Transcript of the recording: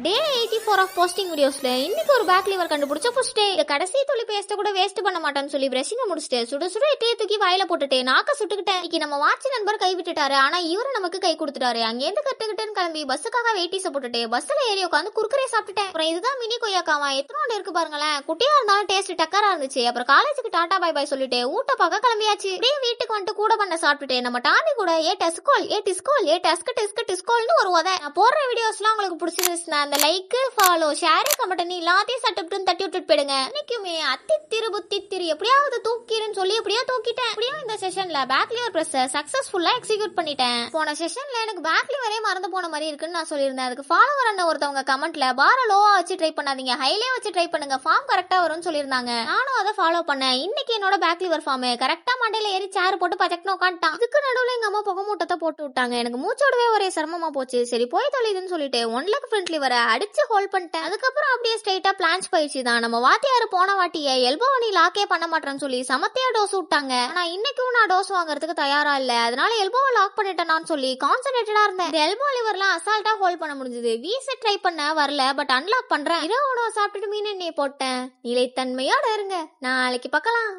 Day 84 of posting வீடியோஸ்ல இன்னைக்கு ஒரு பேக் லிவர் கண்டுபிடிச்ச புடிச்சிட்டே கடைசி துளி பேஸ்ட் கூட வேஸ்ட் பண்ண மாட்டேன்னு சொல்லி பிரஷிங்க முடிச்சிட்டு சுட சுட எட்டையை தூக்கி வாயில போட்டுட்டு நாக்க சுட்டுக்கிட்டேன். இன்னைக்கு நம்ம வாட்ச் நண்பர் கை விட்டுட்டாரு, ஆனா இவரு நமக்கு கை கொடுத்துட்டாரு. அங்கேருந்து கட்டுக்கிட்டேன்னு கிளம்பி பஸ்ஸுக்காக வெயிட்டிஸ போட்டுட்டு பஸ்ல ஏறி உட்காந்து குறுக்கரே சாப்பிட்டுட்டேன். அப்புறம் இதுதான் மினி கொய்யாக்காவா, எத்தனோண்டு இருக்கு பாருங்களேன். குட்டியா இருந்தாலும் டேஸ்ட் டக்கரா இருந்துச்சு. அப்புறம் காலேஜுக்கு டாடா பை பை சொல்லிட்டு ஊட்ட பார்க்க கிளம்பியாச்சு. அப்படியே வீட்டுக்கு வந்துட்டு கூட பண்ண சாப்பிட்டுட்டு நம்ம டாமி கூட ஏ டஸ்கோல் ஏ டிஸ்கோல் ஏ டஸ்க் டிஸ்க் டிஸ்கோல்னு ஒரு உதை. நான் போடுற வீடியோஸ்லாம் உங்களுக்கு பிடிச்சிருந்துச்சுன்னா அந்த லைக் ஃபாலோ ஷேர் கமெண்ட் பண்ணி எல்லாத்தையும் சட்டப்பட்டு தட்டி விட்டுட்டு போயிடுங்க. இன்னைக்குமே அத்தி திரு புத்தி திரு எப்படியாவது தூக்கிருன்னு சொல்லி எப்படியோ தூக்கிட்டேன். எப்படியோ இந்த செஷன்ல பேக் லிவர் பிரஸ் சக்சஸ்ஃபுல்லா எக்ஸிக்யூட் பண்ணிட்டேன். போன செஷன்ல எனக்கு பேக் லிவரே மறந்து போன மாதிரி இருக்குன்னு நான் சொல்லியிருந்தேன். அதுக்கு ஃபாலோவர் அண்ணன் ஒருத்தவங்க கமெண்ட்ல பார லோவா வச்சு ட்ரை பண்ணாதீங்க, ஹைலே வச்சு ட்ரை பண்ணுங்க, ஃபார்ம் கரெக்டா வரும்னு சொல்லியிருந்தாங்க. நானும் அதை ஃபாலோ பண்ணேன். இன்னைக்கு என்னோட பேக் லிவர் ஃபார்ம் கரெக்டா மண்டையில ஏறி சேர் போட்டு பச்சக்கணும் உட்காந்துட்டான். அதுக்கு நடுவில் எங்க அம்மா புகை மூட்டத்தை போட்டு விட்டாங்க. எனக்கு மூச்சோடவே ஒரே சிரமமா போச்சு. சரி போய் தொலைதுன்னு சொல்லிட்டு 1 லெக் ஃப்ரண்ட் லிவரை அடிச்சு ஹோல்ட் பண்ணிட்டேன். அதுக்கப்புறம் அப்படியே ஸ்ட்ரைட்டா பிளான்ச் பயிற்சி தான். நம்ம வாத்தியாரு போன வாட்டிய எல்போ நீ லாக்கே பண்ண மாட்டேன்னு சொல்லி சமத்தியா டோஸ் விட்டாங்க. ஆனா இன்னைக்கும் நான் டோஸ் வாங்குறதுக்கு தயாரா இல்ல. அதனால எல்போவை லாக் பண்ணிட்டேன்னு சொல்லி கான்சென்ட்ரேட்டடா இருந்தேன். இந்த எல்போ லிவர்லாம் அசால்ட்டா ஹோல்ட் பண்ண முடிஞ்சது. வீச ட்ரை பண்ண வரல, பட் அன்லாக் பண்றேன். இரவு உணவு சாப்பிட்டுட்டு மீன் எண்ணெய் போட்டேன். நிலைத்தன்மையோட இருங்க, நாளைக்கு பார்க்கலாம்.